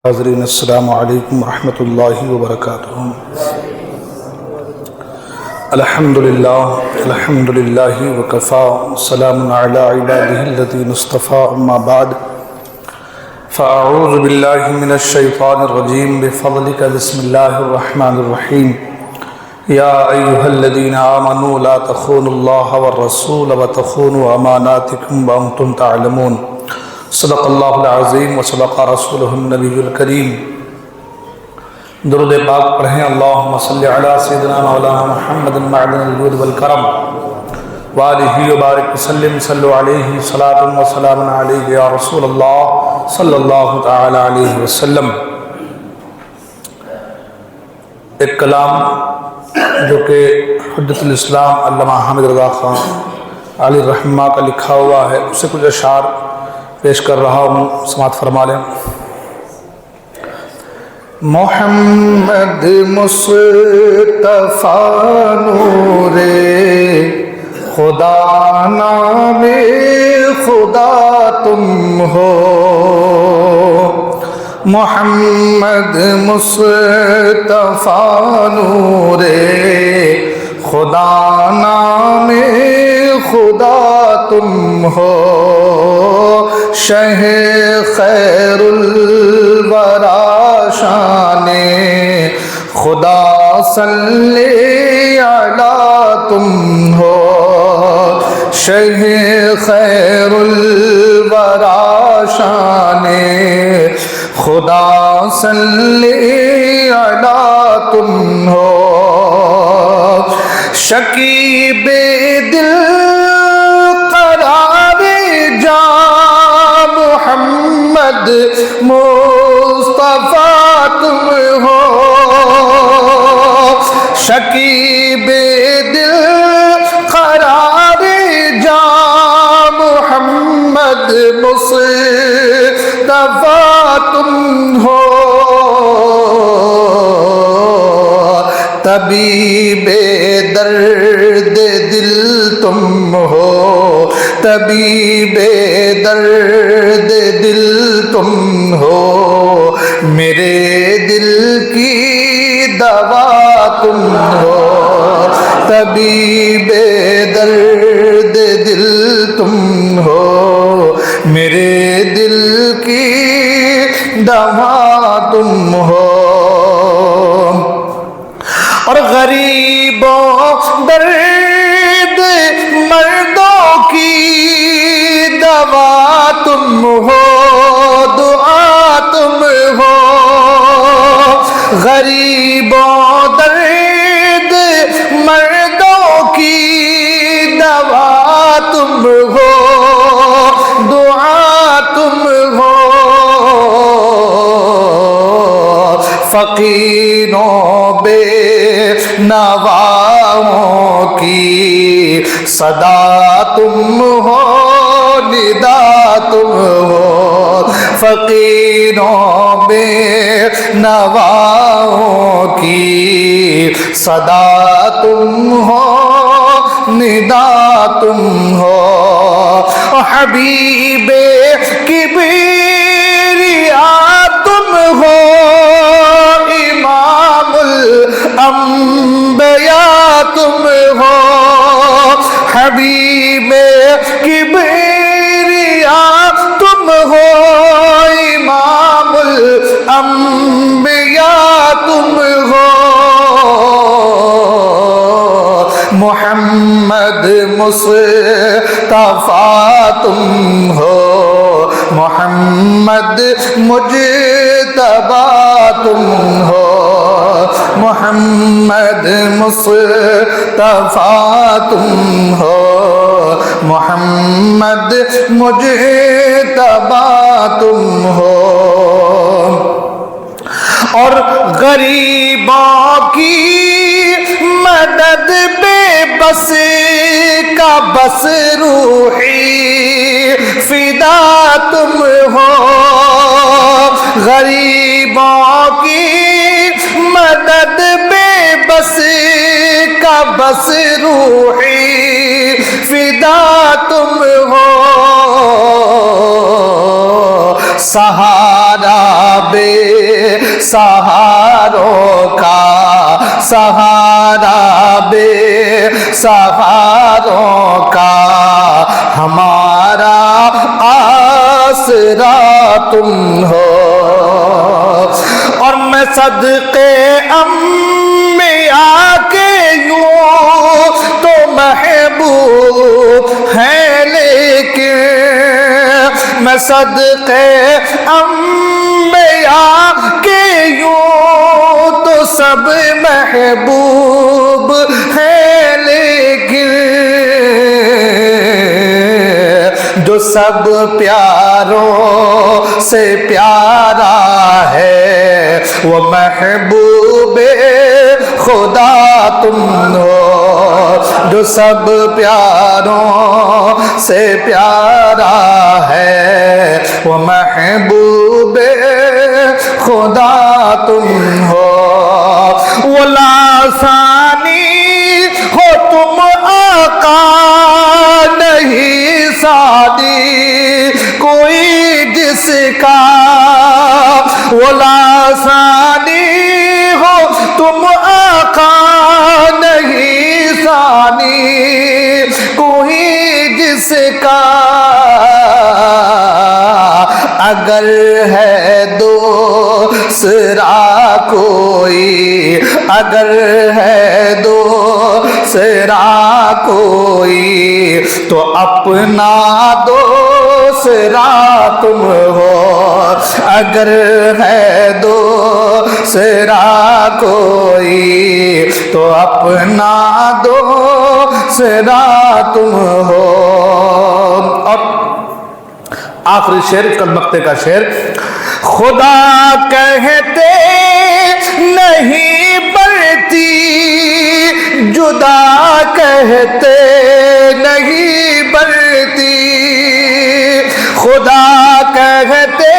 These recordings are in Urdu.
حاضرین السلام علیکم ورحمۃ اللہ وبرکاتہ۔ الحمدللہ وکفا سلام علی عبادہ الذین اصطفى اما بعد فاعوذ باللہ من الشیطان الرجیم بفضلک بسم اللہ الرحمن الرحیم یا ایہا الذین آمنوا لا تخونوا اللہ والرسول وتخونوا اماناتکم وانتم تعلمون۔ صدق اللہ العظیم وصدق رسولہ النبی الکریم۔ درود پاک پڑھیں اللہم صلی علی سیدنا مولانا محمد معدن الجود والکرم وآلہ وبارک وسلم صلو علیہ صلاۃ وسلام علیہ یا رسول اللہ صلی اللہ تعالی علیہ وسلم۔ ایک کلام جو کہ حجت الاسلام علامہ حامد رضا خان علی رحمہ کا لکھا ہوا ہے، اسے کچھ اشعار پیش کر رہا ہوں، سماعت فرما لیں۔ محمد مصطفیٰ نور خدا نام خدا تم ہو، محمد مصطفیٰ نور خدا نام خدا تم ہو، شہ خیر الورا شان خدا صلی علی تم ہو، شہ خیر الورا شان خدا صلی علی تم ہو، شکیب دل قرار جا محمد مصطفیٰ تم ہو، شکیب دل قرار جا محمد مصطفیٰ تم ہو، طبیب درد دل تم ہو، طبیب درد دل تم ہو، میرے دل کی دوا تم ہو، طبیب درد دل تم ہو، میرے دل کی دوا تم ہو، اور غریبوں درد مردوں کی دوا تم ہو، دعا تم ہو، غریبوں درد مردوں کی دوا تم ہو، دعا تم ہو، فقیروں بے نواؤں کی صدا تم ہو، ندا تم ہو، فقیروں بے نواؤں کی صدا تم ہو، ندا تم ہو، حبیب کبریا تم ہو، امام الانبیاء تم ہو، حبیب کبریا تم ہو، امام الانبیاء تم ہو، محمد مصطفیٰ تم ہو، محمد مجتبیٰ تم ہو، محمد مصطفیٰ تم ہو، محمد مجتبیٰ تم ہو، اور غریبوں کی مدد بے بس کا بس روحی فدا تم ہو، غریبوں کی مدد بے بس کا بس روحی فدا تم ہو، سہارا بے سہاروں کا سہارا بے سہاروں کا ہمارا آسرا تم ہو اور میں صدقے انبیاء کے یوں تو محبوب ہے لیکن میں صدقے انبیاء کے یوں تو سب محبوب ہے لیکن جو سب پیاروں سے پیارا ہے وہ محبوب خدا تم ہو جو سب پیاروں سے پیارا ہے وہ محبوب خدا تم ہو وہ لاسانی ہو تم آقا نہیں سادی کوئی جس کا وہ لاسانی ہو تم آقا نہیں ثانی کوئی جس کا اگر ہے دوسرا کوئی اگر ہے دوسرا کوئی تو اپنا دوسرا تم ہو اگر ہے دوسرا کوئی تو اپنا دوسرا تم ہو اور آخری شعر کل مقطع کا شعر خدا کہتے نہیں بڑھتی جدا کہتے نہیں بڑھتی خدا کہتے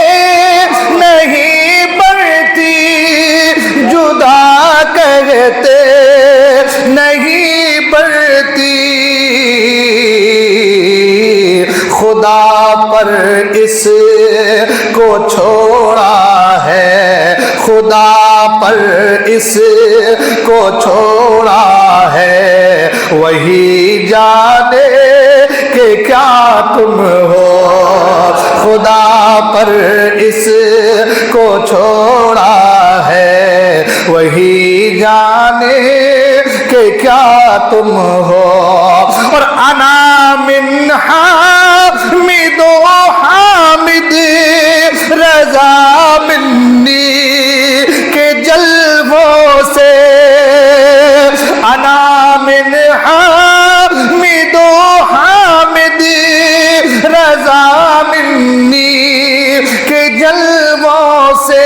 نہیں بڑھتی جدا کہتے نہیں بڑھتی خدا پر اس کو چھوڑا ہے خدا پر اس کو چھوڑا ہے وہی جانے کہ کیا تم ہو خدا پر اس کو چھوڑا ہے وہی جانے کہ کیا تم ہو اور انا من حامد و حامد رضا منی کے جلووں سے انا من حامد و حامد رضا منی کے جلووں سے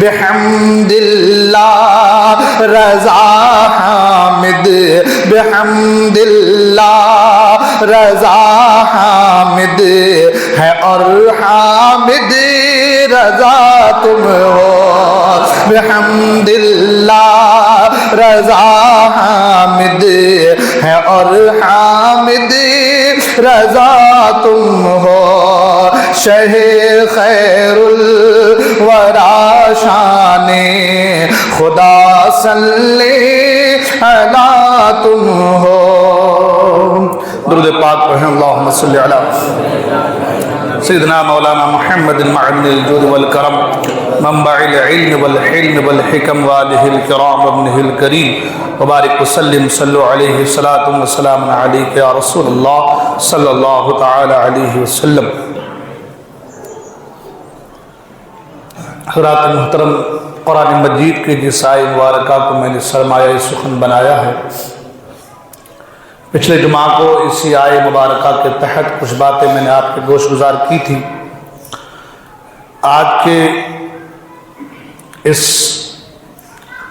بحمد اللہ رضا حامد بحمد اللہ رضا حامد ہے اور حامد رضا تم ہو بحمد اللہ رضا حامد ہے اور حامد رضا تم ہو شہ خیر الورا شان خدا صلی علی تم ہو درود پاک پڑھیں اللہم صلی علی سیدنا مولانا محمد المعن الجود والکرم منبع العلم والحلم والحکم والہ الکرام وابنہ الکریم وبارک وسلم صلو علیہ الصلاة والسلام علیک یا رسول اللہ صلی اللہ تعالی علیہ وسلم حضرات محترم قرآن مجید کے جس آئے مبارکہ کو میں نے سرمایہ سخن بنایا ہے پچھلے جمعہ کو اسی آئے مبارکہ کے تحت کچھ باتیں میں نے آپ کے گوش گزار کی تھی آج کے اس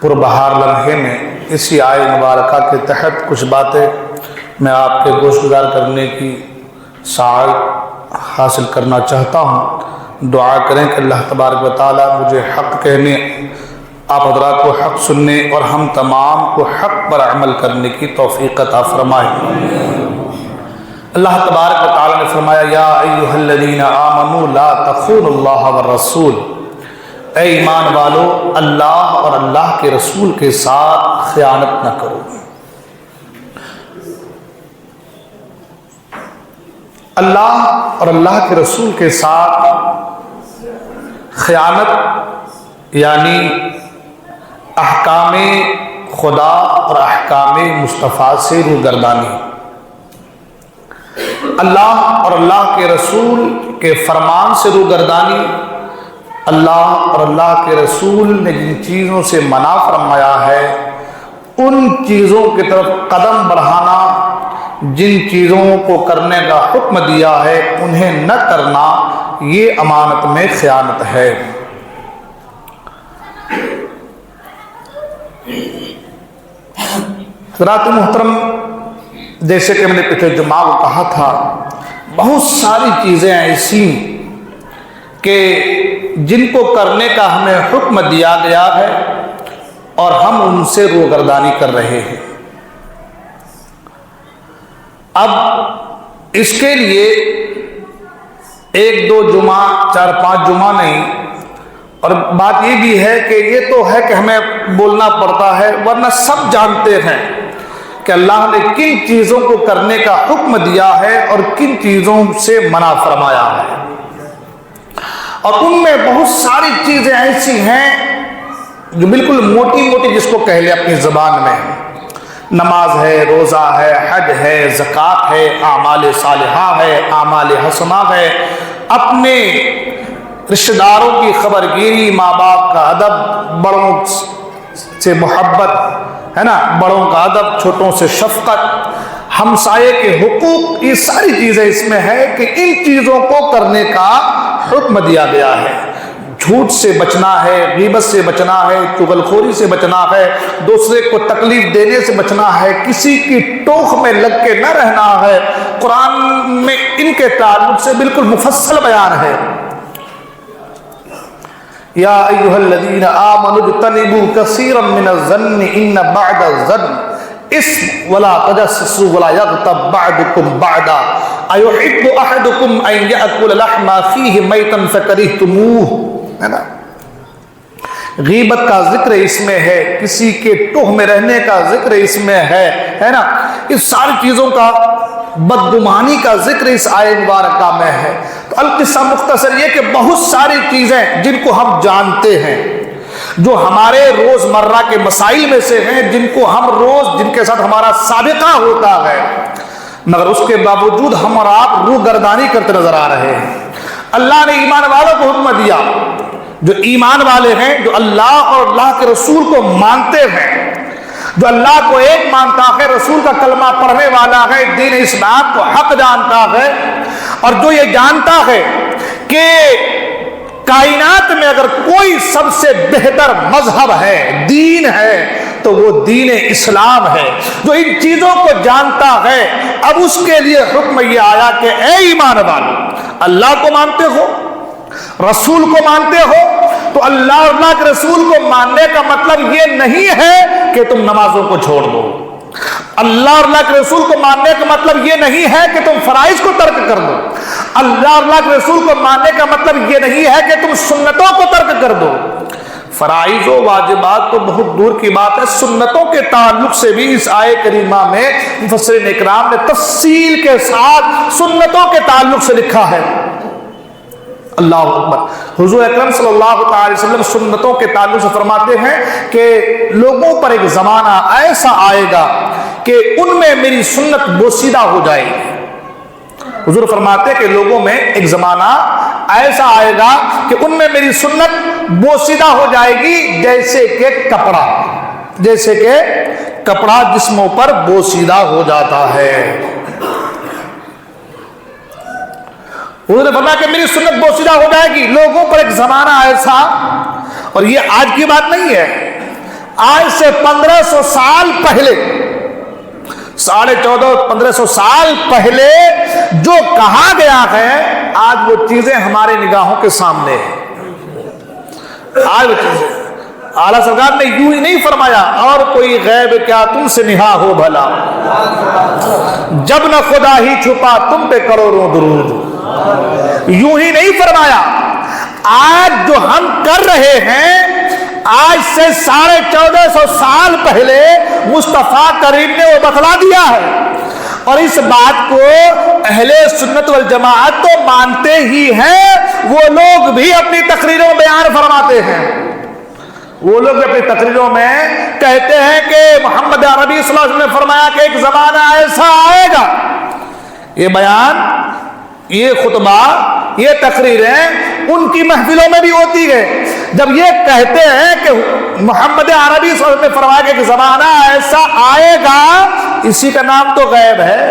پربہار لمحے میں اسی آئے مبارکہ کے تحت کچھ باتیں میں آپ کے گوش گزار کرنے کی سعادت حاصل کرنا چاہتا ہوں دعا کریں کہ اللہ تبارک و تعالیٰ مجھے حق کہنے آپ حضرات کو حق سننے اور ہم تمام کو حق پر عمل کرنے کی توفیق عطا فرمائے اللہ تبارک و تعالی نے فرمایا یا ایھا الذین آمنوا لا تخونوا اللہ والرسول، اے ایمان والو اللہ اور اللہ کے رسول کے ساتھ خیانت نہ کرو۔ اللہ اور اللہ کے رسول کے ساتھ خیانت یعنی احکام خدا اور احکام مصطفیٰ سے روگردانی، اللہ اور اللہ کے رسول کے فرمان سے روگردانی، اللہ اور اللہ کے رسول نے جن چیزوں سے منع فرمایا ہے ان چیزوں کی طرف قدم بڑھانا، جن چیزوں کو کرنے کا حکم دیا ہے انہیں نہ کرنا، یہ امانت میں خیانت ہے۔ حضرات محترم، جیسے کہ میں نے پچھلے جمعہ کو کہا تھا، بہت ساری چیزیں ایسی کہ جن کو کرنے کا ہمیں حکم دیا گیا ہے اور ہم ان سے روگردانی کر رہے ہیں۔ اب اس کے لیے ایک دو جمعہ، چار پانچ جمعہ نہیں، اور بات یہ بھی ہے کہ یہ تو ہے کہ ہمیں بولنا پڑتا ہے، ورنہ سب جانتے ہیں کہ اللہ نے کن چیزوں کو کرنے کا حکم دیا ہے اور کن چیزوں سے منع فرمایا ہے، اور ان میں بہت ساری چیزیں ایسی ہیں جو بالکل موٹی موٹی جس کو کہہ لیں اپنی زبان میں، نماز ہے، روزہ ہے، حج ہے، زکوٰۃ ہے، اعمال صالحہ ہے، اعمال حسنہ ہے، اپنے رشتہ داروں کی خبر گیری، ماں باپ کا ادب، بڑوں سے محبت ہے نا، بڑوں کا ادب، چھوٹوں سے شفقت، ہمسائے کے حقوق، یہ ساری چیزیں اس میں ہے کہ ان چیزوں کو کرنے کا حکم دیا گیا ہے۔ جھوٹ سے بچنا ہے، غیبت سے بچنا ہے، چغل خوری سے بچنا ہے، دوسرے کو تکلیف دینے سے بچنا ہے، کسی کی ٹوخ میں لگ کے نہ رہنا ہے۔ قرآن میں ان کے تعلق سے بالکل مفصل بیان ہے۔ یا ایھا الذین آمنوا اجتنبوا کثیرا من الظن ان بعد الظن اسم ولا تجسسوا ولا یغتب بعضکم بعضا ایحب احدکم ان یأکل لحم اخیہ میتا فکرہتموہ، ہے نا، غیبت کا ذکر اس میں ہے، کسی کے ٹوہ میں رہنے کا ذکر اس میں ہے نا، اس ساری چیزوں کا، بدگمانی کا ذکر اس آیت مبارکہ میں ہے۔ تو القصہ مختصر یہ کہ بہت ساری چیزیں جن کو ہم جانتے ہیں، جو ہمارے روز مرہ کے مسائل میں سے ہیں، جن کو ہم روز، جن کے ساتھ ہمارا سابقہ ہوتا ہے، مگر اس کے باوجود ہم اور آپ روگردانی کرتے نظر آ رہے ہیں۔ اللہ نے ایمان والوں کو حکم دیا، جو ایمان والے ہیں، جو اللہ اور اللہ کے رسول کو مانتے ہیں، جو اللہ کو ایک مانتا ہے، رسول کا کلمہ پڑھنے والا ہے، دین اسلام کو حق جانتا ہے، اور جو یہ جانتا ہے کہ کائنات میں اگر کوئی سب سے بہتر مذہب ہے، دین ہے، تو وہ دین اسلام ہے، جو ان چیزوں کو جانتا ہے، اب اس کے لیے حکم یہ آیا کہ اے ایمان والو، اللہ کو مانتے ہو، رسول کو مانتے ہو، تو اللہ اور اللہ کے رسول کو ماننے کا مطلب یہ نہیں ہے کہ تم نمازوں کو چھوڑ دو، اللہ اور اللہ کے رسول کو ماننے کا مطلب یہ نہیں ہے کہ تم فرائض کو ترک کر دو، اللہ اور اللہ کے رسول کو ماننے کا مطلب یہ نہیں ہے کہ تم سنتوں کو ترک کر دو۔ فرائض و واجبات تو بہت دور کی بات ہے، سنتوں کے تعلق سے بھی اس آیت کریمہ میں مفسرین اکرام نے تفصیل کے ساتھ سنتوں کے تعلق سے لکھا ہے۔ اللہ اکبر۔ حضور اکرم صلی اللہ تعالی وسلم سنتوں کے تعلق سے فرماتے ہیں کہ لوگوں پر ایک زمانہ ایسا آئے گا کہ ان میں میری سنت بوسیدہ ہو جائے گی۔ حضور فرماتے ہیں کہ لوگوں میں ایک زمانہ ایسا آئے گا کہ ان میں میری سنت بوسیدہ ہو جائے گی، جیسے کہ کپڑا جسموں پر بوسیدہ ہو جاتا ہے۔ حضور نے فرمایا کہ میری سنت بوسیدہ ہو جائے گی، لوگوں پر ایک زمانہ ایسا، اور یہ آج کی بات نہیں ہے، آج سے 1500 سال پہلے، 1450-1500 سال پہلے جو کہا گیا ہے، آج وہ چیزیں ہمارے نگاہوں کے سامنے ہیں۔ آج وہ چیزیں، اعلیٰ سرکار نے یوں ہی نہیں فرمایا اور کوئی غیب کیا تم سے نہا ہو بھلا، جب نہ خدا ہی چھپا تم پہ کروڑوں درود. یوں ہی نہیں فرمایا، آج جو ہم کر رہے ہیں آج سے 1450 سال پہلے مصطفیٰ کریم نے وہ بتلا دیا ہے، اور اس بات کو اہل سنت والجماعت تو مانتے ہی ہیں. وہ لوگ بھی اپنی تقریروں میں بیان فرماتے ہیں، وہ لوگ اپنی تقریروں میں کہتے ہیں کہ محمد عربی صلی اللہ علیہ وسلم نے فرمایا کہ ایک زمانہ ایسا آئے گا. یہ بیان، یہ خطبہ، یہ تقریریں ان کی محفلوں میں بھی ہوتی ہے. جب یہ کہتے ہیں کہ محمد عربی صلی اللہ علیہ وسلم نے فرمایا کہ ایک زمانہ ایسا آئے گا، اسی کا نام تو غیب ہے.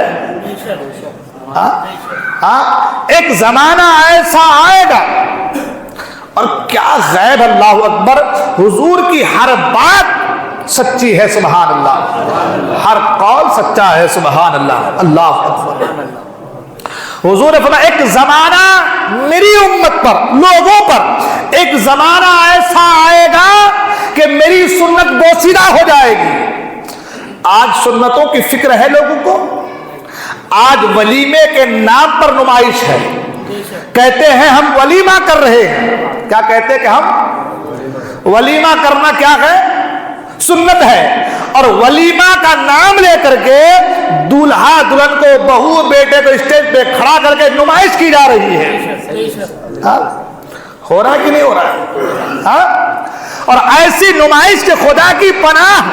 ایک زمانہ ایسا آئے گا، اور کیا غیب، اللہ اکبر. حضور کی ہر بات سچی ہے، سبحان اللہ، ہر قول سچا ہے، سبحان اللہ. اللہ اکبر. حضور نے فرمایا ایک زمانہ میری امت پر، لوگوں پر ایک زمانہ ایسا آئے گا کہ میری سنت بوسیدہ ہو جائے گی. آج سنتوں کی فکر ہے لوگوں کو. آج ولیمے کے نام پر نمائش ہے. کہتے ہیں ہم ولیمہ کر رہے ہیں. کیا کہتے ہیں کہ ہم ولیمہ کرنا کیا ہے؟ سنت ہے. اور ولیمہ کا نام لے کر کے دولہا دلہن کو، بہو بیٹے کو اسٹیج پہ کھڑا کر کے نمائش کی جا رہی ہے. ہو رہا ہے کہ نہیں ہو رہا ہے؟ اور ایسی نمائش کے خدا کی پناہ.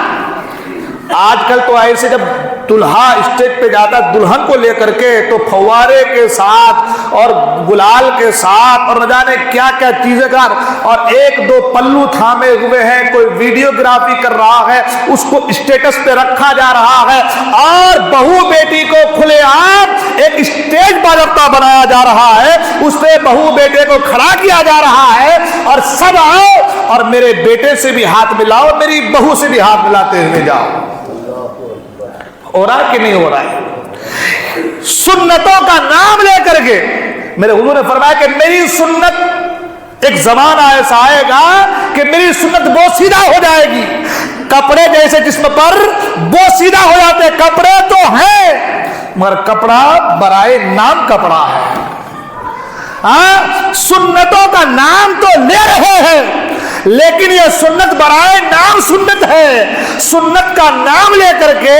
آج کل تو ایسے جب دلہا اسٹیج پہ جاتا دلہن کو لے کر کے تو فوارے کے ساتھ اور گلال کے ساتھ اور نہ جانے کیا کیا چیزیں کر، اور ایک دو پلو تھامے ہوئے ہیں، کوئی ویڈیوگرافی کر رہا ہے، اس کو اسٹیٹس پہ رکھا جا رہا ہے، اور بہو بیٹی کو کھلے عام ایک اسٹیج باضابطہ بنایا جا رہا ہے، اس پہ بہو بیٹے کو کھڑا کیا جا رہا ہے، اور سب آؤ اور میرے بیٹے سے بھی ہاتھ ملاؤ، میری بہو سے بھی ہاتھ ملاتے ہوئے جاؤ. ہو رہا ہے کہ نہیں ہو رہا ہے؟ سنتوں کا نام لے کر کے میرے حضور نے فرمایا کہ میری سنت، ایک زمانہ ایسا آئے گا کہ میری سنت بوسیدہ ہو جائے گی. کپڑے جیسے جسم پر بوسیدہ ہو جاتے، کپڑے تو ہیں مگر کپڑا برائے نام کپڑا ہے. سنتوں کا نام تو لے رہے ہیں لیکن یہ سنت برائے نام سنت ہے. سنت کا نام لے کر کے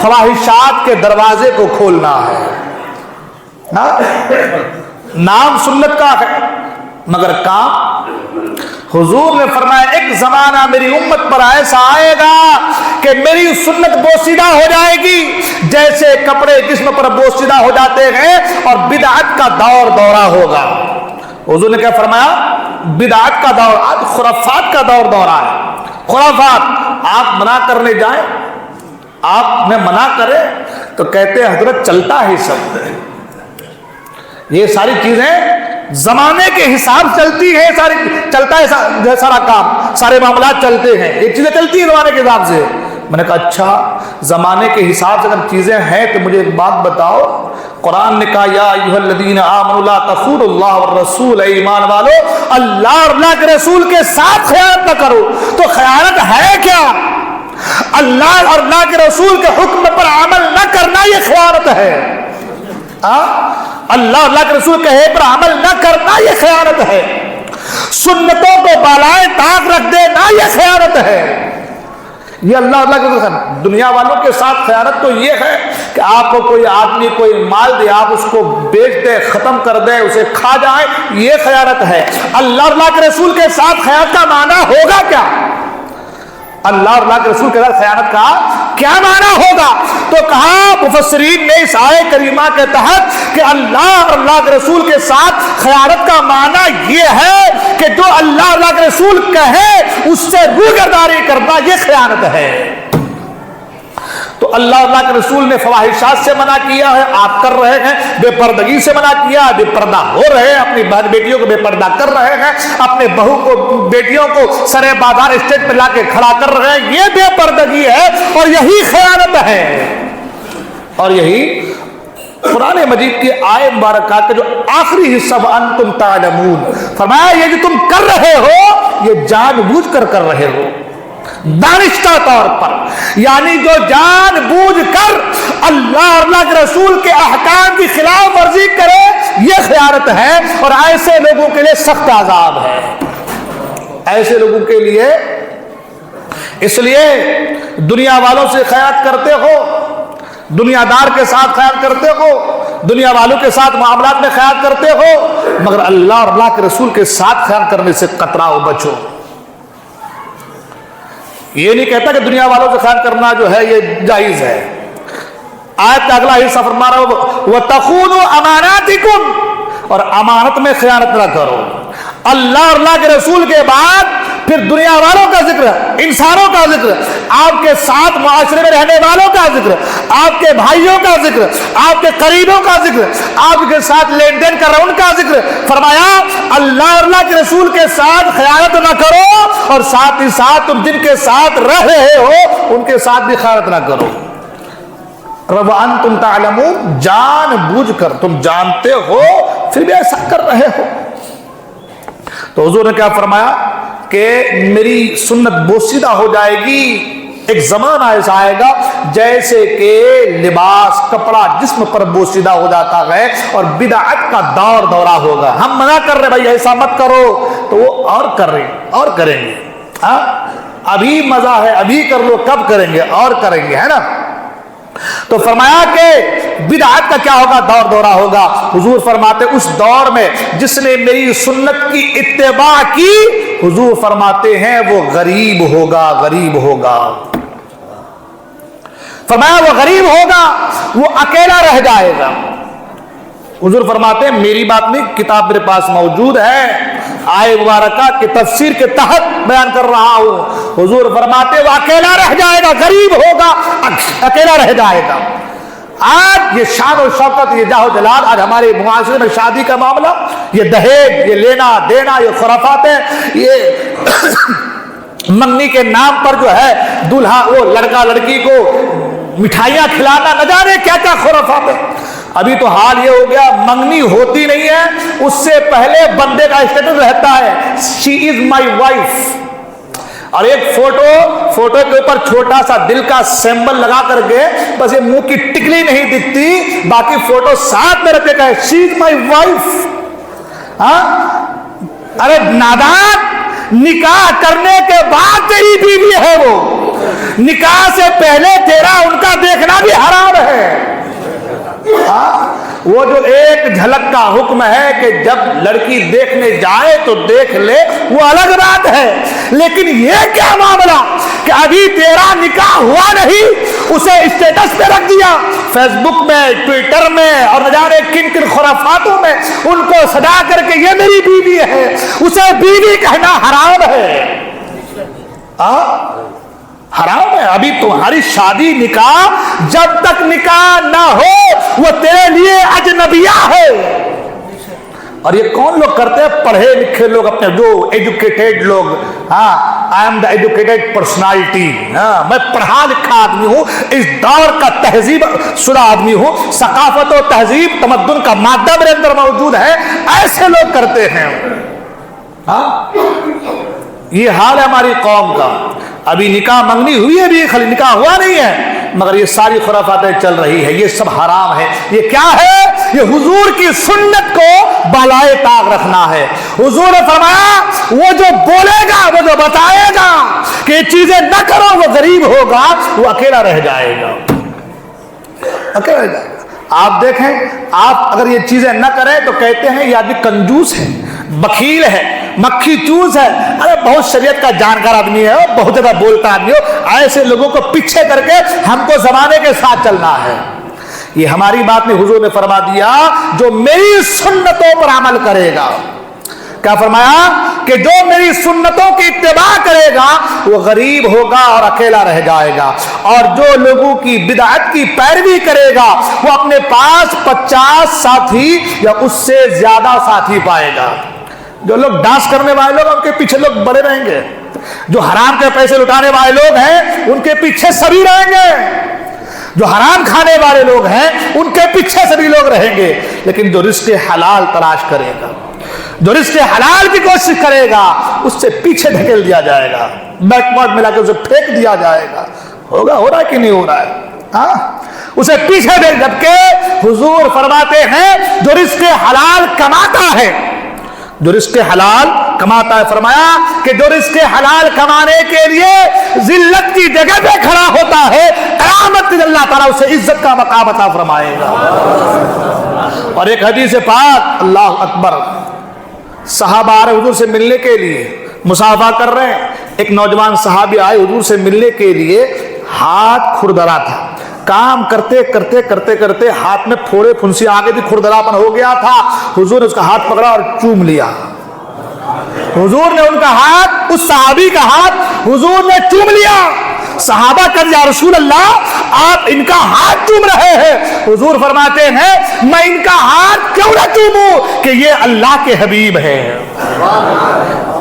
فواحشات کے دروازے کو کھولنا ہے. نام سنت کا ہے مگر کام. حضور نے فرمایا ایک زمانہ میری امت پر ایسا آئے گا کہ میری سنت بوسیدہ ہو جائے گی جیسے کپڑے جسم پر بوسیدہ ہو جاتے ہیں، اور بدعت کا دور دورہ ہوگا. حضور نے کیا فرمایا؟ بدعت کا دور، آج خرافات کا دور دورہ ہے. خرافات آپ منع کرنے جائیں، آپ نے منع کرے تو کہتے ہیں حضرت چلتا ہے سب. یہ ساری چیزیں زمانے کے حساب چلتی ہے، ساری چلتا ہے، سارا کام، سارے معاملات چلتے ہیں، یہ چیزیں چلتی ہیں زمانے کے حساب سے. میں نے کہا اچھا زمانے کے حساب سے اگر چیزیں ہیں تو مجھے ایک بات بتاؤ. قرآن نے کہا یا ایھا الذین آمنوا لا تخونوا اللہ والرسول، اے ایمان والو اللہ اور اللہ کے رسول کے ساتھ خیانت نہ کرو. تو خیانت ہے کیا؟ اللہ اور اللہ کے رسول کے حکم پر عمل نہ کرنا یہ خیانت ہے. اللہ اور اللہ کے رسول کہے پر عمل نہ کرنا یہ خیانت ہے. سنتوں کو بالائے طاق رکھ دینا یہ خیانت ہے. یہ اللہ اللہ کے رسول. دنیا والوں کے ساتھ خیانت تو یہ ہے کہ آپ کو کوئی آدمی کوئی مال دے، آپ اس کو بیچ دے، ختم کر دے، اسے کھا جائے، یہ خیانت ہے. اللہ اور اللہ کے رسول کے ساتھ خیانت کا معنی ہوگا کیا؟ اللہ اور اللہ کے رسول کے ساتھ خیانت کا کیا معنی ہوگا؟ تو کہا مفسرین نے اس آیت کریمہ کے تحت کہ اللہ اور اللہ کے رسول کے ساتھ خیانت کا معنی یہ ہے کہ جو اللہ اور اللہ کے رسول کہے اس سے روگرداری کرنا یہ خیانت ہے. تو اللہ اور اللہ کے رسول نے فواحشات سے منع کیا ہے، آپ کر رہے ہیں. بے پردگی سے منع کیا، بے پردہ ہو رہے ہیں، اپنی بہن بیٹیوں کو بے پردہ کر رہے ہیں، اپنے بہو کو بیٹیوں کو سرے بازار اسٹیج پہ لا کے کھڑا کر رہے ہیں. یہ بے پردگی ہے اور یہی خیانت ہے. اور یہی قرآن مجید کی آیت مبارکات کا جو آخری حصہ وَأَنْتُمْ تَعْلَمُونَ، فرمایا یہ جو تم کر رہے ہو یہ جان بوجھ کر رہے ہو. دانشتہ طور پر، یعنی جو جان بوجھ کر اللہ اور اللہ کے رسول کے احکام کی خلاف ورزی کرے یہ خیانت ہے، اور ایسے لوگوں کے لیے سخت عذاب ہے، ایسے لوگوں کے لیے۔ اس لیے دنیا والوں سے خیانت کرتے ہو، دنیا دار کے ساتھ خیانت کرتے ہو، دنیا والوں کے ساتھ معاملات میں خیانت کرتے ہو، مگر اللہ اور اللہ کے رسول کے ساتھ خیانت کرنے سے کتراؤ، بچو۔ یہ نہیں کہتا کہ دنیا والوں سے خیانت کرنا جو ہے یہ جائز ہے۔ آیت کا اگلا حصہ فرما رہا ہو وَتَخُونُوا أَمَانَاتِكُمْ، اور امانت میں خیانت نہ کرو۔ اللہ اور اللہ کے رسول کے بعد پھر دنیا والوں کا ذکر، انسانوں کا ذکر، آپ کے ساتھ معاشرے میں رہنے والوں کا ذکر، آپ کے بھائیوں کا ذکر، آپ کے قریبوں کا ذکر، آپ کے ساتھ لین دین کر رہے ان کا ذکر۔ فرمایا اللہ اور اللہ کے رسول کے ساتھ خیانت نہ کرو، اور ساتھ ہی ساتھ تم جن کے ساتھ رہ رہے ہو ان کے ساتھ بھی خیانت نہ کرو۔ وَأَنْتُمْ تَعْلَمُونَ، جان بوجھ کر تم جانتے ہو پھر بھی ایسا کر رہے ہو۔ تو حضور نے کیا فرمایا کہ میری سنت بوسیدہ ہو جائے گی، ایک زمانہ ایسا آئے گا جیسے کہ لباس کپڑا جسم پر بوسیدہ ہو جاتا ہے، اور بدعت کا دور دورہ ہوگا۔ ہم منع کر رہے بھائی ایسا مت کرو، تو وہ اور کر رہے اور کریں گے۔ ہاں ابھی مزہ ہے، ابھی کر لو، کب کریں گے؟ اور کریں گے، ہے نا۔ تو فرمایا کہ بدعت کا کیا ہوگا؟ دور دورہ ہوگا۔ حضور فرماتے اس دور میں جس نے میری سنت کی اتباع کی، حضور فرماتے ہیں وہ غریب ہوگا، غریب ہوگا۔ فرمایا وہ غریب ہوگا، وہ اکیلا رہ جائے گا۔ حضور فرماتے ہیں میری بات نہیں، کتاب میرے پاس موجود ہے، آئے مبارکہ کی تفسیر کے تحت بیان کر رہا ہوں۔ حضور فرماتے وہ اکیلا رہ جائے گا، غریب ہوگا، اکیلا رہ جائے گا۔ آج یہ شان و شوکت، یہ جاہ و جلال، آج ہمارے معاشرے میں شادی کا معاملہ، یہ دہیج، یہ لینا دینا، یہ خرافات ہے، یہ منگنی کے نام پر جو ہے دولہا وہ لڑکا لڑکی کو مٹھائیاں کھلانا، نہ جانے کیا کیا خرافات ہے۔ ابھی تو حال یہ ہو گیا منگنی ہوتی نہیں ہے، اس سے پہلے بندے کا اسٹیٹس رہتا ہے شی از مائی وائف، اور ایک فوٹو کے اوپر چھوٹا سا دل کا سمبل لگا کر کے بس یہ منہ کی ٹکلی نہیں دکھتی، باقی فوٹو ساتھ میں رکھے گا شی از مائی وائف۔ ہاں ارے نادان، نکاح کرنے کے بعد تیری بیوی ہے وہ، نکاح سے پہلے تیرا ان کا دیکھنا بھی حرام ہے۔ وہ جو ایک جھلک کا حکم ہے کہ جب لڑکی دیکھنے جائے تو دیکھ لے، وہ الگ بات ہے، لیکن یہ کیا معاملہ کہ ابھی تیرا نکاح ہوا نہیں، اسے اسٹیٹس پہ رکھ دیا، فیس بک میں، ٹویٹر میں، اور نہ جانے کن کن خرافاتوں میں ان کو سجا کر کے یہ میری بیوی ہے، اسے بیوی کہنا حرام ہے، حرام ہے۔ ابھی تمہاری شادی نکاح جب تک نکاح نہ ہو وہ تیرے لیے اجنبیہ ہے۔ اور یہ کون لوگ کرتے ہیں؟ پڑھے لکھے لوگ، اپنے جو ایجوکیٹڈ لوگ، ہاں I am the educated personality, ہاں میں پڑھا لکھا آدمی ہوں، اس دور کا تہذیب شدہ آدمی ہوں، ثقافت و تہذیب تمدن کا مادہ میرے اندر موجود ہے، ایسے لوگ کرتے ہیں۔ ہاں یہ حال ہے ہماری قوم کا۔ ابھی نکاح منگنی ہوئی ہے، بھی خالی نکاح ہوا نہیں ہے، مگر یہ ساری خرافاتیں چل رہی ہے، یہ سب حرام ہے۔ یہ کیا ہے؟ یہ حضور کی سنت کو بالائے طاق رکھنا ہے۔ حضور نے فرمایا وہ جو بولے گا، وہ جو بتائے گا کہ یہ چیزیں نہ کرو، وہ غریب ہوگا، وہ اکیلا رہ جائے گا، اکیلا رہ جائے گا۔ آپ دیکھیں، آپ اگر یہ چیزیں نہ کریں تو کہتے ہیں یہ آدمی کنجوس ہے، بخیل ہے، مکھی چوز ہے۔ ارے بہت شریعت کا جانکار آدمی ہے، بہت زیادہ بولتا آدمی ہو، ایسے لوگوں کو پیچھے کر کے ہم کو زمانے کے ساتھ چلنا ہے۔ یہ ہماری بات نہیں، حضور نے فرما دیا جو میری سنتوں پر عمل کرے گا، کیا فرمایا کہ جو میری سنتوں کی اتباع کرے گا وہ غریب ہوگا اور اکیلا رہ جائے گا، اور جو لوگوں کی بدعت کی پیروی کرے گا وہ اپنے پاس 50 ساتھی یا اس سے زیادہ ساتھی پائے گا۔ جو لوگ ڈانس کرنے والے لوگ ان کے پیچھے لوگ بڑے رہیں گے، جو حرام کے پیسے لٹانے والے لوگ ہیں ان کے پیچھے سبھی رہیں گے، جو حرام کھانے والے لوگ ہیں ان کے پیچھے سبھی لوگ رہیں گے، لیکن جو رزق حلال تلاش کرے گا، جو رزق حلال کی کوشش کرے گا اس سے پیچھے دھکیل دیا جائے گا، بیکورڈ میں لا کے اسے پھینک دیا جائے گا۔ ہوگا، ہو رہا ہے کہ نہیں ہو رہا ہے؟ ہاں، اسے پیچھے دے، جبکہ حضور فرماتے ہیں جو رزق حلال کماتا ہے، جو رزق حلال کماتا ہے، فرمایا کہ جو رزق حلال کمانے کے لیے ذلت کی جگہ پہ کھڑا ہوتا ہے، قیامت میں اللہ تعالیٰ اسے عزت کا مقام عطا فرمائے گا۔ اور ایک حدیث پاک، اللہ اکبر، صحابہ آ رہے حضور سے ملنے کے لیے، مصافحہ کر رہے ہیں، ایک نوجوان صحابی آئے حضور سے ملنے کے لیے، ہاتھ کھردرا تھا، کام کرتے کرتے کرتے کرتے ہاتھ میں پھوڑے پھنسی آ گئی تھی، کھردراپن ہو گیا تھا۔ حضور نے اس کا ہاتھ پکڑا اور چوم لیا۔ حضور نے ان کا ہاتھ، اس صحابی کا ہاتھ حضور نے چوم لیا۔ صحابہ کہتے یا رسول اللہ آپ ان کا ہاتھ چوم رہے ہیں؟ حضور فرماتے ہیں میں ان کا ہاتھ کیوں نہ چوموں کہ یہ اللہ کے حبیب ہے،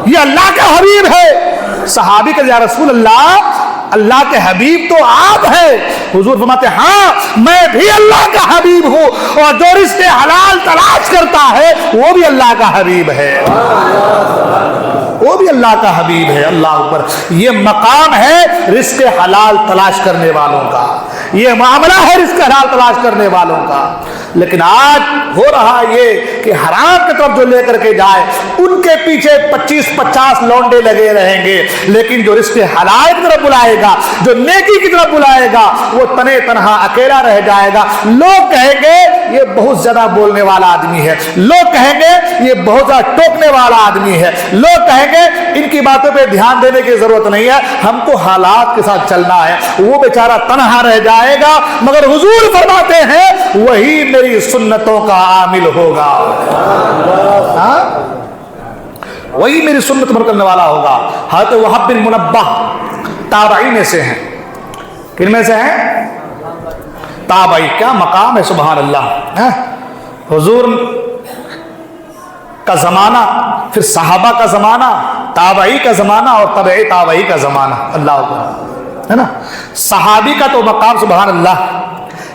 یہ اللہ کا حبیب ہے۔ صحابی کہتے یا رسول اللہ اللہ کے حبیب تو آپ ہیں۔ حضور فرماتے ہاں میں بھی اللہ کا حبیب ہوں، اور جو رزق حلال تلاش کرتا ہے وہ بھی اللہ کا حبیب ہے، وہ بھی اللہ کا حبیب ہے۔ اللہ اکبر، یہ مقام ہے رزق حلال تلاش کرنے والوں کا، یہ معاملہ ہے رزق حلال تلاش کرنے والوں کا۔ لیکن آج ہو رہا یہ کہ حرام کی طرف جو لے کر کے جائے ان کے پیچھے 25-50 لونڈے لگے رہیں گے، لیکن جو رزق حلال کی طرف بلائے گا، جو نیکی کی طرف بلائے گا، وہ تنے تنہا اکیلا رہ جائے گا۔ لوگ کہیں گے یہ بہت زیادہ بولنے والا آدمی ہے، لوگ کہیں گے یہ بہت زیادہ ٹوکنے والا آدمی ہے، لوگ کہیں گے ان کی باتوں پہ دھیان دینے کی ضرورت نہیں ہے، ہم کو حالات کے ساتھ چلنا ہے۔ وہ بیچارہ تنہا رہ جائے گا، مگر حضور فرماتے ہیں وہی میری سنتوں کا عامل ہوگا، وہی میری سنت عمل کرنے والا ہوگا۔ حضرت وہب بن منبہ تابعی میں سے ہیں، کن میں سے ہیں؟ تابعی۔ کیا مقام ہے سبحان اللہ! حضور کا زمانہ، پھر صحابہ کا زمانہ، تابعی کا زمانہ اور تبع تابعی کا زمانہ، اللہ اکبر، ہے نا۔ صحابی کا تو مقام سبحان اللہ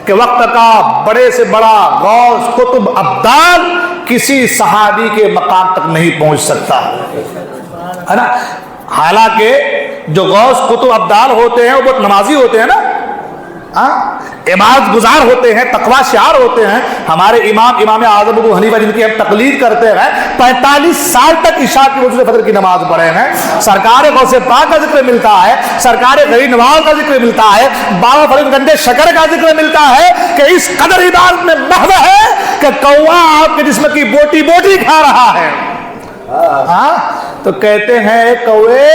کہ وقت کا بڑے سے بڑا غوث قطب ابدال کسی صحابی کے مقام تک نہیں پہنچ سکتا، ہے نا۔ حالانکہ جو غوث قطب ابدال ہوتے ہیں وہ بہت نمازی ہوتے ہیں نا، عبادت گزار ہوتے ہیں، تقوی شعار ہوتے ہیں۔ ہمارے امام اعظم ابو حنیفہ جن کی ہم تقلید کرتے ہیں، 45 سال تک عشاء کی وجود فجر کی نماز پڑھے ہیں۔ سرکار غوث پاک کا ذکر ملتا ہے، سرکار غریب نواز کا ذکر ملتا ہے، بابا فرید گنڈے شکر کا ذکر ملتا ہے کہ اس قدر عبادت میں محو ہے کہ کوہ آپ کے جسم کی بوٹی بوٹی کھا رہا ہے۔ تو کہتے ہیں کوے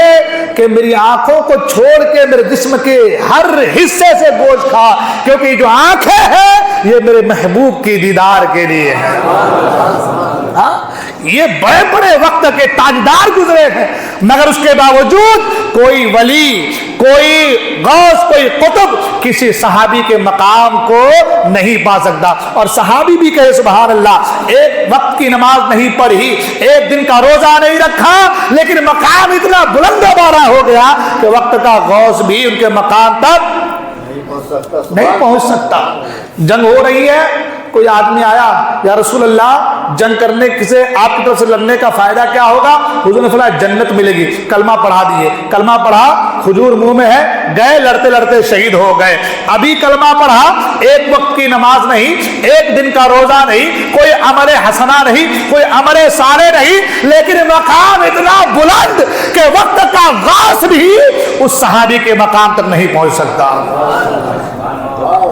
کہ میری آنکھوں کو چھوڑ کے میرے جسم کے ہر حصے سے گوشت کھا، کیونکہ یہ جو آنکھیں ہیں یہ میرے محبوب کی دیدار کے لیے ہے۔ یہ بڑے بڑے وقت کے تاجدار گزرے ہیں، مگر اس کے باوجود کوئی ولی، کوئی غوث، کوئی قطب کسی صحابی کے مقام کو نہیں پا سکتا۔ اور صحابی بھی کہے سبحان اللہ، ایک وقت کی نماز نہیں پڑھی، ایک دن کا روزہ نہیں رکھا، لیکن مقام اتنا بلند و بالا ہو گیا کہ وقت کا غوث بھی ان کے مقام تک نہیں پہنچ سکتا۔ جنگ ہو رہی ہے، کوئی آدمی آیا یا رسول اللہ جنگ کرنے سے آپ کی طرف سے لڑنے کا فائدہ کیا ہوگا؟ حضور نے فرمایا جنت ملے گی۔ کلمہ پڑھا دیے، کلمہ پڑھا، کھجور منہ میں ہے، گئے لڑتے لڑتے شہید ہو گئے۔ ابھی کلمہ پڑھا، ایک وقت کی نماز نہیں، ایک دن کا روزہ نہیں، کوئی عمل حسنہ نہیں، کوئی عمل صالح نہیں، لیکن مقام اتنا بلند کہ وقت کا غوث بھی اس صحابی کے مقام تک نہیں پہنچ سکتا۔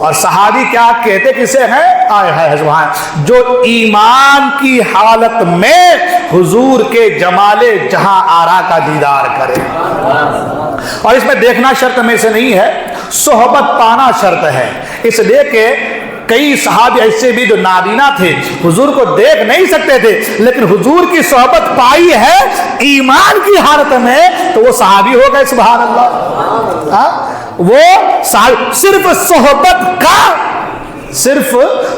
اور صحابی کیا کہتے کسے ہیں؟ آئے ہے سبحان، جو ایمان کی حالت میں حضور کے جمال جہاں آرا کا دیدار کرے۔ اور اس میں دیکھنا شرط میں سے نہیں ہے، صحبت پانا شرط ہے۔ اس لیے کہ کئی صحابی ایسے بھی جو نابینا تھے، حضور کو دیکھ نہیں سکتے تھے، لیکن حضور کی صحبت پائی ہے ایمان کی حالت میں، تو وہ صحابی ہو گئے سبحان اللہ۔ وہ صرف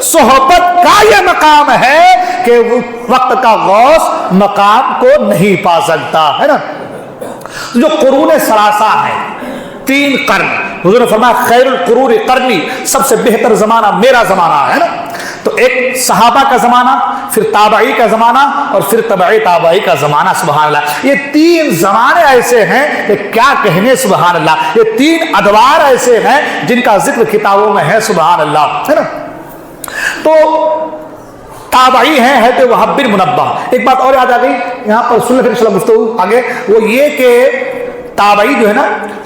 صحبت کا یہ مقام ہے کہ وہ وقت کا غوث مقام کو نہیں پا سکتا، ہے نا۔ جو قرون ثلاثہ ہے، 3 قرن. حضور نے فرمایا خیر القرون قرنی، سب سے بہتر زمانہ میرا زمانہ ہے نا. تو ایک صحابہ کا زمانہ، پھر تابعی کا زمانہ، اور پھر تبعی تابعی کا زمانہ. سبحان اللہ، یہ 3 زمانے ایسے ہیں کہ کیا کہنے. سبحان اللہ، یہ 3 ادوار ایسے ہیں جن کا ذکر کتابوں میں ہے. سبحان اللہ، ہے نا. تو تابعی ہیں حضرت وہب بن منبہ. ایک بات اور یاد آ گئی یہاں پر، سن لیں پھر گفتگو آگے. وہ یہ کہ تابعی جو ہے نا،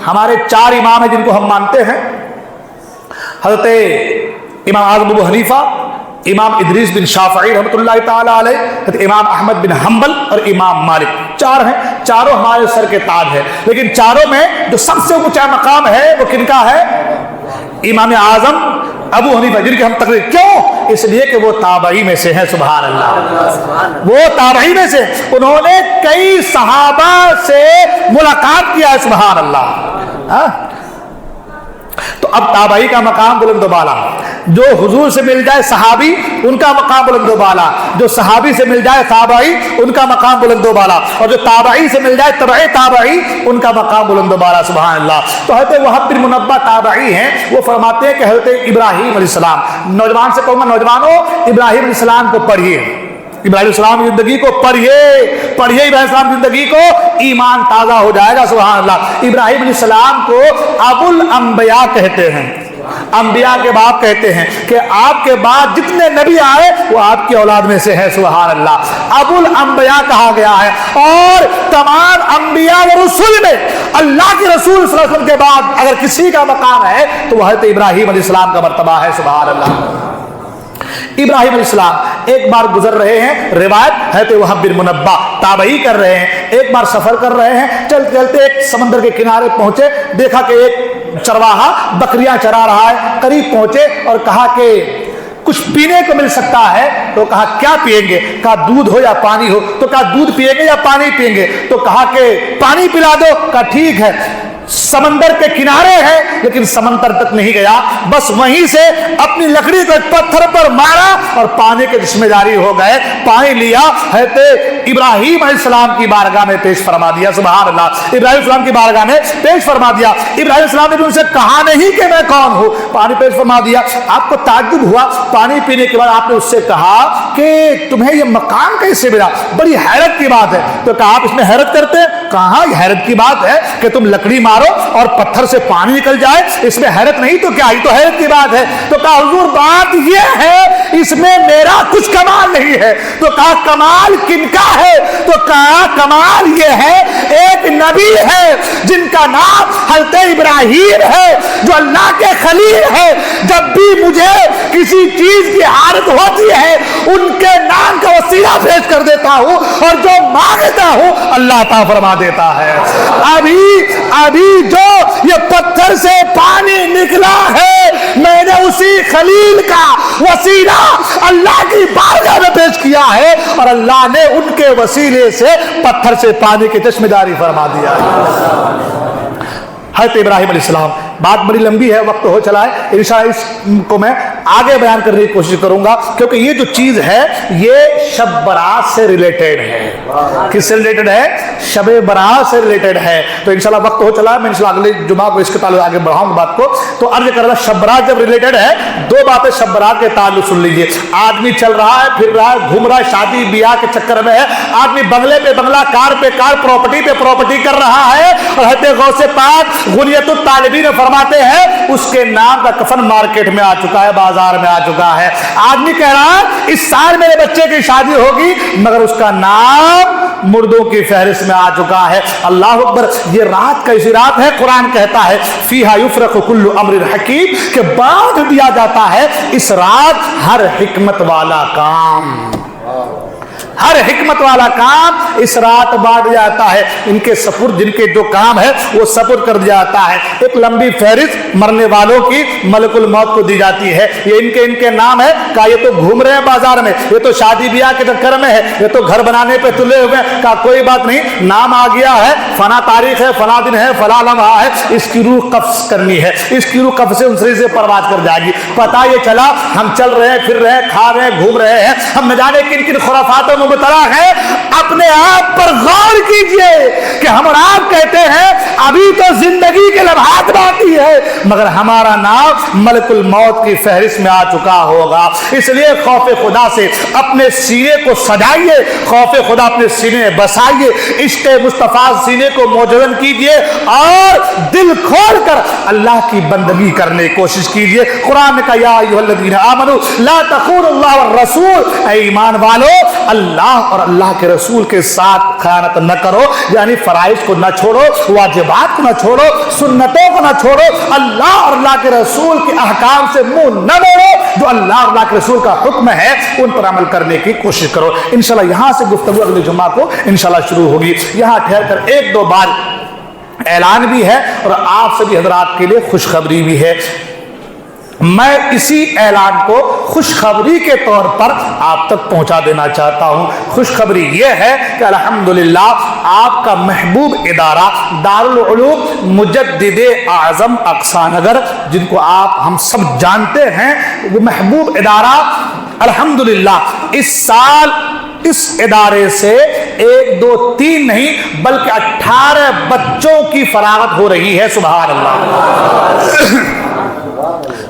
ہمارے 4 امام ہیں جن کو ہم مانتے ہیں. حضرت امام اعظم ابو حنیفہ، امام ادریس بن شافعی رحمۃ اللہ تعالی علیہ، حضرت امام احمد بن حنبل اور امام مالک. 4 ہیں، چاروں ہمارے سر کے تاج ہیں. لیکن چاروں میں جو سب سے اونچا مقام ہے وہ کن کا ہے؟ امام اعظم ابو حنیفہ، جن کی ہم تقریر. کیوں؟ اس لیے کہ وہ تابعی میں سے ہیں. سبحان اللہ، وہ تابعی میں سے، انہوں نے کئی صحابہ سے ملاقات کیا ہے. سبحان اللہ. تو اب تابعی کا مقام بلند و بالا. جو حضور سے مل جائے صحابی، ان کا مقام بلند و بالا. جو صحابی سے مل جائے تابعی، ان کا مقام بلند و بالا. اور جو تابعی سے مل جائے تبع تابعی، ان کا مقام بلند و بالا. سبحان اللہ. تو حضرت وہب بن منبہ تابعی ہیں. وہ فرماتے ہیں کہ حضرت ابراہیم علیہ السلام، نوجوان سے کہوں گا نوجوانوں، ابراہیم علیہ السلام کو پڑھیے. ابراہیم علیہ السلام کی زندگی کو پڑھیے ابراہیم علیہ السلام کی زندگی کو، ایمان تازہ ہو جائے گا. سبحان اللہ. ابراہیم علیہ السلام کو ابو الانبیاء کہتے ہیں، انبیاء کے باپ کہتے ہیں، کہ آپ کے بعد جتنے نبی آئے وہ آپ کی اولاد میں سے ہے. سبحان اللہ. ابو الانبیاء کہا گیا ہے. اور تمام انبیاء و رسول میں اللہ کے رسول صلی اللہ علیہ وسلم کے بعد اگر کسی کا مقام ہے تو وہ حضرت ابراہیم علیہ السلام کا مرتبہ ہے. سبحان اللہ. ابراہیم علیہ السلام ایک بار گزر رہے ہیں، روایت حضرت وہب بن منبہ تابعی کر رہے ہیں، ایک بار سفر کر رہے ہیں، چلتے چلتے ایک سمندر کے کنارے پہنچے، دیکھا کہ ایک چرواہا بکریاں چرا رہا ہے. قریب پہنچے اور کہا کہ کچھ پینے کو مل سکتا ہے. تو کہا کیا پیئیں گے؟ کہا دودھ ہو یا پانی ہو. تو کہا دودھ پیئیں گے یا پانی پیئیں گے؟ تو کہا کہ پانی پلا دو. کہا ٹھیک ہے. سمندر کے کنارے ہے لیکن سمندر تک نہیں گیا، بس وہیں سے اپنی لکڑی کو ایک پتھر پر مارا اور پانی کے ذمہ داری ہو گئے. پانی لیا، حضرت ابراہیم علیہ السلام کی بارگاہ میں پیش فرما دیا. سبحان اللہ. ابراہیم علیہ السلام کی بارگاہ میں پیش فرما دیا. ابراہیم علیہ السلام نے ان سے کہا نہیں کہ میں کون ہوں، پانی پیش فرما دیا. آپ کو تعجب ہوا. پانی پینے کے بعد آپ نے اس سے کہا کہ تمہیں یہ مقام کیسے ملا؟ بڑی حیرت کی بات ہے. تو کہا آپ اس میں حیرت کرتے ہیں؟ کہاں یہ حیرت کی بات ہے کہ تم لکڑی مارو اور پتھر سے پانی نکل جائے، اس میں حیرت نہیں تو کیا؟ یہ تو حیرت کی بات ہے. تو کہا حضور بات یہ ہے اس میں میرا کچھ کمال نہیں ہے. تو کہا کمال کن کا ہے؟ تو کہا کمال یہ ہے ایک نبی ہے جن کا نام حضرت ابراہیم ہے، جو اللہ کے خلیل ہے. جب بھی مجھے کسی چیز کی حاجت ہوتی ہے ان کے نام کا وسیلہ پیش کر دیتا ہوں اور جو مانگتا ہوں اللہ عطا فرما دیتا ہے. ابھی جو یہ پتھر سے پانی نکلا ہے میں نے اسی خلیل کا وسیلہ اللہ کی بارگاہ میں پیش کیا ہے اور اللہ نے ان کے وسیلے سے پتھر سے پانی کی چشمہ جاری فرما دیا. حضرت ابراہیم علیہ السلام. بات بڑی لمبی ہے، وقت ہو چلا ہے، انشاءاللہ اس کو میں آگے بیان کرنے کی کوشش کروں گا کیونکہ یہ جو چیز ہے یہ شب برات سے ریلیٹڈ ہے. کس سے ریلیٹڈ ہے؟ شب برات سے ریلیٹڈ ہے. تو انشاءاللہ وقت ہو چلا ہے، میں انشاءاللہ اگلے جمعہ کو اس کے تعلق آگے بڑھاؤں گا بات کو. تو عرض کر رہا شب برات جب ریلیٹڈ ہے، 2 باتیں شب برات کے تعلق سن لیجئے. آدمی چل رہا ہے، پھر رہا ہے، گھوم رہا ہے، شادی بیاہ کے چکر میں ہے. آدمی بنگلے پہ بنگلہ، کار پہ کار، پراپرٹی پہ پراپرٹی کر رہا ہے اور حضرت غوث پاک غنیت الطالبین فرماتے ہیں اس کے نام کا کفن مارکیٹ میں آ چکا ہے، بازار میں آ چکا ہے. آدمی کہہ رہا ہے اس سال میرے بچے کی شادی ہوگی مگر اس کا نام مردوں کی فہرست میں آ چکا ہے. اللہ اکبر. یہ رات کیسی رات ہے؟ قرآن کہتا ہے فیہا یفرق کل امر حکیم، کہ بانٹ دیا جاتا ہے اس رات ہر حکمت والا کام. ہر حکمت والا کام اس رات بانٹ جاتا ہے. ان کے سپرد جن کے جو کام ہے وہ سپرد کر دیا جاتا ہے. ایک لمبی فہرست مرنے والوں کی ملک الموت کو دی جاتی ہے. یہ ان کے نام ہے. کہا یہ تو گھوم رہے ہیں بازار میں، یہ تو شادی بیاہ کے چکر میں ہے، یہ تو گھر بنانے پہ تلے ہوئے ہیں. کہا کوئی بات نہیں، نام آ گیا ہے، فلاں تاریخ ہے، فلاں دن ہے، فلاں لمحہ ہے، اس کی روح قبض کرنی ہے. اس کی روح قبض سے ان سے پرواز کر جائے گی. پتہ یہ چلا ہم چل رہے ہیں، پھر رہے ہیں، کھا رہے ہیں، گھوم رہے ہیں، ہم نہ جانے کن کن خرافاتوں میں مبتلا ہے. اپنے آپ پر غور کیجئے کہ ہم اور آپ کہتے ہیں ابھی تو زندگی کے لمحات باقی ہے مگر ہمارا نام ملک الموت کی فہرست میں آ چکا ہوگا. اس لیے خوف خدا سے اپنے سینے کو سجائیے, خوف خدا اپنے سینے میں بسائیے, عشق مصطفیٰ سینے کو موجود کیجیے اور دل کھول کر اللہ کی بندگی کرنے کی کوشش کیجیے. قرآن نے کہا یا ایھا الذین آمنوا لا تخونوا اللہ والرسول, اے ایمان والو اللہ اور اللہ کے رسول کے ساتھ خیانت نہ کرو, یعنی فرائض کو نہ چھوڑو, واجبات کو نہ چھوڑو, سنتوں کو نہ چھوڑو, اللہ اور اللہ کے رسول کے احکام سے منہ نہ موڑو, جو اللہ اور اللہ کے رسول کا حکم ہے ان پر عمل کرنے کی کوشش کرو. انشاءاللہ یہاں سے گفتگو اگلے جمعہ کو انشاءاللہ شروع ہوگی. یہاں ٹھہر کر ایک دو بار اعلان بھی ہے اور آپ سبھی حضرات کے لیے خوشخبری بھی ہے. میں اسی اعلان کو خوشخبری کے طور پر آپ تک پہنچا دینا چاہتا ہوں. خوشخبری یہ ہے کہ الحمدللہ آپ کا محبوب ادارہ دارالعلوم مجدد اعظم اقصی نگر, جن کو آپ ہم سب جانتے ہیں, وہ محبوب ادارہ الحمدللہ اس سال اس ادارے سے 1 2 3 نہیں بلکہ 18 بچوں کی فراغت ہو رہی ہے. سبحان اللہ.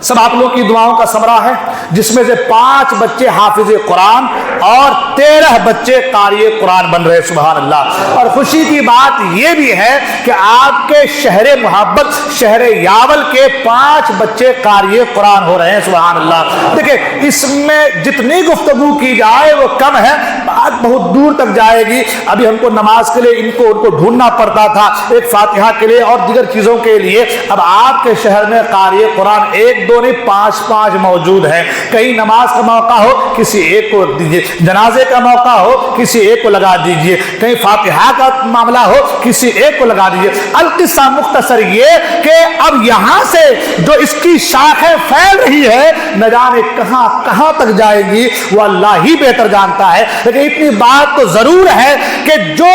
سب آپ لوگوں کی دعاؤں کا ثمرہ ہے, جس میں سے 5 بچے حافظ قرآن اور 13 بچے قاری قرآن بن رہے. سبحان اللہ. اور خوشی کی بات یہ بھی ہے کہ آپ کے شہر محبت شہر یاول کے 5 بچے قاری قرآن ہو رہے ہیں. سبحان اللہ. دیکھیں اس میں جتنی گفتگو کی جائے وہ کم ہے, بات بہت دور تک جائے گی. ابھی ہم کو نماز کے لیے ان کو ڈھونڈنا پڑتا تھا, ایک فاتحہ کے لیے اور دیگر چیزوں کے لیے. اب آپ کے شہر میں قاری قرآن 1 2 نہیں 5 موجود ہیں. کہیں نماز کا موقع ہو کسی ایک کو رکھ دیجیے, جنازے کا موقع ہو کسی ایک کو لگا دیجیے, کہیں فاتحہ کا معاملہ ہو کسی ایک کو لگا دیجیے. القصہ مختصر یہ کہ اب یہاں سے جو اس کی شاخیں پھیل رہی ہے نہ جانے کہاں کہاں تک جائے گی, وہ اللہ ہی بہتر جانتا ہے. لیکن اتنی بات تو ضرور ہے کہ جو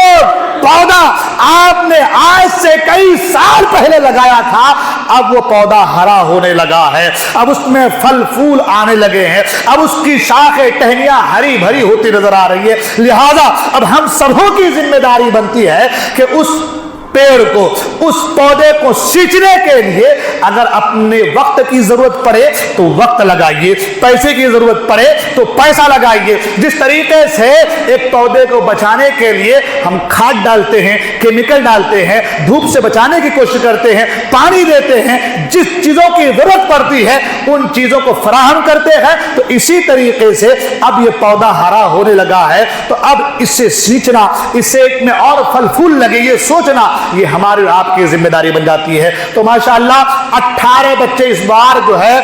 پودا آپ نے آج سے کئی سال پہلے لگایا تھا اب وہ پودا ہرا ہونے لگا ہے, اب اس میں پھل پھول آنے لگے ہیں, اب اس کی شاخیں ٹہنیاں ہری بھری ہوتی نظر آ رہی ہے. لہذا اب ہم سبوں کی ذمہ داری بنتی ہے کہ اس پیڑ کو, اس پودے کو سینچنے کے لیے اگر اپنے وقت کی ضرورت پڑے تو وقت لگائیے, پیسے کی ضرورت پڑے تو پیسہ لگائیے. جس طریقے سے ایک پودے کو بچانے کے لیے ہم کھاد ڈالتے ہیں, کیمیکل ڈالتے ہیں, دھوپ سے بچانے کی کوشش کرتے ہیں, پانی دیتے ہیں, جس چیزوں کی ضرورت پڑتی ہے ان چیزوں کو فراہم کرتے ہیں, تو اسی طریقے سے اب یہ پودا ہرا ہونے لگا ہے تو اب اس سے سینچنا, اس سے ایک میں اور پھل پھول لگے یہ سوچنا, یہ ہماری آپ کی ذمہ داری بن جاتی ہے. تو ماشاءاللہ 18 بچے اس بار جو ہے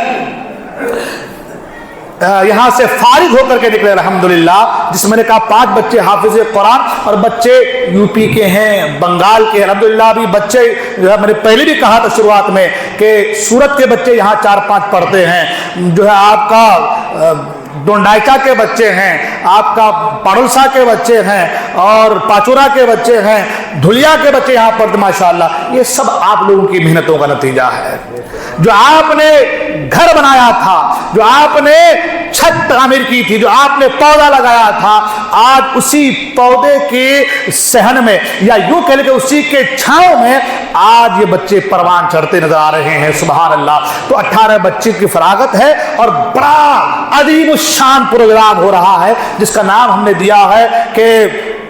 یہاں سے فارغ ہو کر کے نکلے الحمدللہ, جس میں نے کہا 5 بچے حافظ قرآن اور بچے یو پی کے ہیں, بنگال کے. الحمدللہ بھی بچے میں نے پہلے بھی کہا تھا شروعات میں کہ سورت کے بچے یہاں 4-5 پڑھتے ہیں, جو ہے آپ کا ڈونڈائچا کے بچے ہیں, آپ کا پاڑلسا کے بچے ہیں اور پاچورا کے بچے ہیں, دھلیا کے بچے یہاں پڑھتے. ماشاءاللہ یہ سب آپ لوگوں کی محنتوں کا نتیجہ ہے. جو آپ نے گھر بنایا تھا, جو آپ نے چھت تعمیر کی تھی, جو آپ نے پودا لگایا تھا, آج اسی پودے کے صحن میں یا یوں کہہ لیں کہ اسی کے چھاؤں میں آج یہ بچے پروان چڑھتے نظر آ رہے ہیں. سبحان اللہ. تو 18 بچے کی فراغت ہے اور بڑا عظیم الشان پروگرام ہو رہا ہے جس کا نام ہم نے دیا ہے کہ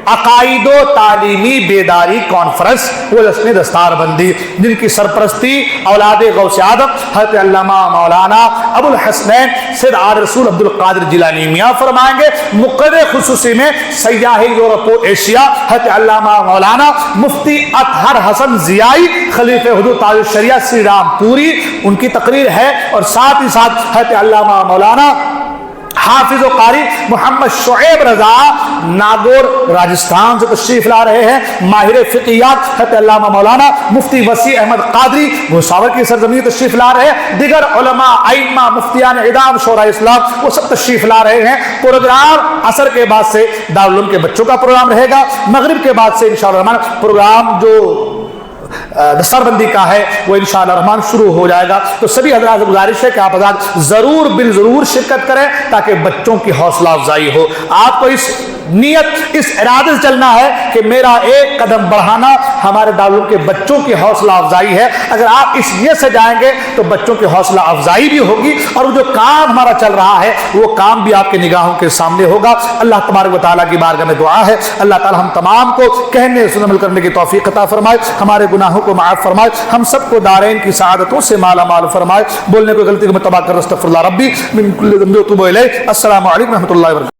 عقائد و تعلیمی بیداری کانفرنس و جشن دستار بندی, جن کی سرپرستی اولاد غوث اعظم حضرت علامہ مولانا ابو الحسنین سید آل رسول عبد القادر جیلانی میاں فرمائیں گے. مقرر خصوصی میں سیاح یورپ و ایشیا حضرت علامہ مولانا مفتی اطہر حسن ضیائی خلیفہ حضور تاج الشریعہ سری رام پوری, ان کی تقریر ہے. اور ساتھ ہی ساتھ حضرت علامہ مولانا حافظ و قاری محمد شعیب رضا ناگور راجستھان سے تشریف لا رہے ہیں. ماہر فقہیات حضرت علامہ مولانا مفتی وسیع احمد قادری بھوساور کی سرزمین تشریف لا رہے ہیں. دیگر علماء ائمہ مفتیان اعدام شورا اسلام وہ سب تشریف لا رہے ہیں. پروگرام عصر کے بعد سے دارالعلوم کے بچوں کا پروگرام رہے گا, مغرب کے بعد سے انشاءاللہ الرحمن پروگرام جو دستار بندی کا ہے وہ انشاءاللہ الرحمن شروع ہو جائے گا. تو سبھی حضرات سے گزارش ہے کہ آپ حضرات ضرور بالضرور شرکت کریں تاکہ بچوں کی حوصلہ افزائی ہو. آپ کو اس نیت اس ارادے سے چلنا ہے کہ میرا ایک قدم بڑھانا ہمارے دارالعلوم کے بچوں کی حوصلہ افزائی ہے. اگر آپ اس نیت سے جائیں گے تو بچوں کی حوصلہ افزائی بھی ہوگی اور وہ جو کام ہمارا چل رہا ہے وہ کام بھی آپ کی نگاہوں کے سامنے ہوگا. اللہ تبارک و تعالیٰ کی بارگاہ میں دعا ہے اللہ تعالیٰ ہم تمام کو کہنے سننے عمل کرنے کی توفیق عطا فرمائے, ہمارے گناہوں کو معاف فرمائے, ہم سب کو دارین کی سعادتوں سے مالا مال فرمائے. بولنے کو غلطی کو میں تباہ کر استغفر اللہ ربی من کل ذنب واتوب الیہ. السلام علیکم و رحمۃ اللہ وبرکاتہ.